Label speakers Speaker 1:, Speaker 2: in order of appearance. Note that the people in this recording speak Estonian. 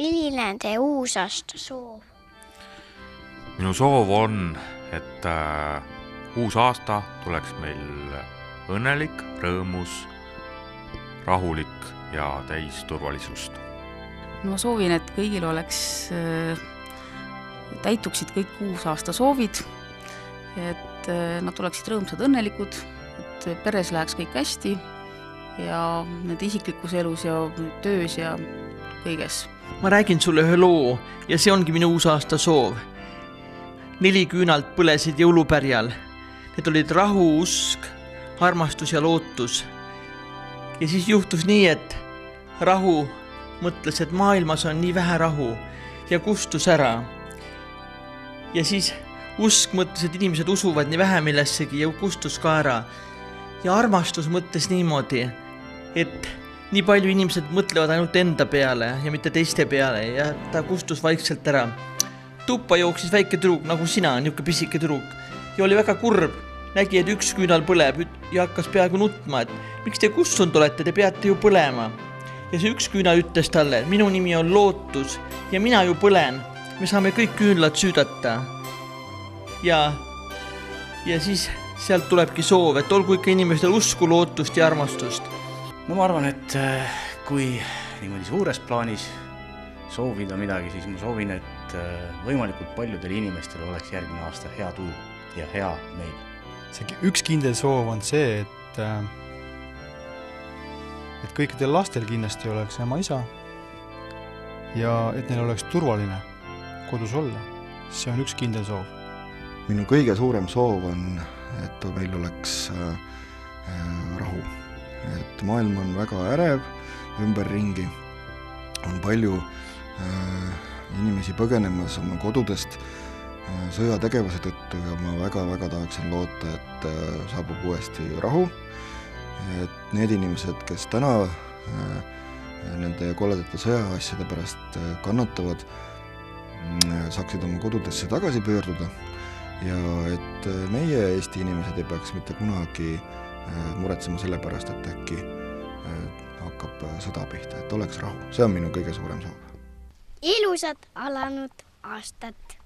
Speaker 1: Milline on teie uusaasta soov?
Speaker 2: Minu soov on, et uus aasta tuleks meil õnnelik, rõõmus, rahulik ja täis turvalisust.
Speaker 3: Ma soovin, et kõigil täituksid kõik uusaasta soovid, et nad oleksid rõõmsad, õnnelikud, et peres läheks kõik hästi ja nende isiklikus elus ja töös ja kõiges.
Speaker 4: Ma räägin sulle ühe loo ja see ongi minu uusaasta soov. 4 küünalt põlesid jõulupärjal. Need olid rahu, usk, armastus ja lootus. Ja siis juhtus nii, et rahu mõtles, et maailmas on nii vähe rahu ja kustus ära. Ja siis usk mõtles, et inimesed usuvad nii vähe millessegi ja kustus ka ära. Ja armastus mõtles niimoodi, et nii palju inimesed mõtlevad ainult enda peale ja mitte teiste peale ja ta kustus vaikselt ära. Tuppa jooksis väike tüdruk, nagu sina, niuke pisike tüdruk. Ja oli väga kurb. Nägi, et üks küünal põleb ja hakkas peaaegu nutma, et miks te kustunud olete, te peate ju põlema. Ja see üks küünal ütles talle, minu nimi on lootus ja mina ju põlen. Me saame kõik küünlad süüdata. Ja siis sealt tulebki soov, et olgu ikka inimestel usku, lootust ja armastust.
Speaker 5: No ma arvan, et kui niimoodi suures plaanis soovida midagi, siis ma soovin, et võimalikult paljudel inimestel oleks järgmine aasta hea tuju ja hea meil.
Speaker 6: Üks kindel soov on see, et kõikidel lastel kindlasti oleks ema-isa ja et neil oleks turvaline kodus olla. See on üks kindel soov.
Speaker 7: Minu kõige suurem soov on, et meil oleks rahu. Et maailm on väga ärev ümberringi. On palju inimesi põgenemas oma kodudest sõjategevuse tõttu ja ma väga-väga tahaksin loota, et saabub uuesti rahu. Et need inimesed, kes täna nende koledate sõjaasjade pärast kannatavad, saaksid oma kodudesse tagasi pöörduda ja et meie Eesti inimesed ei peaks mitte kunagi muretsema selle pärast, et äkki hakkab sõda pihta, et oleks rahu. See on minu kõige suurem soov.
Speaker 1: Ilusat alanud aastat!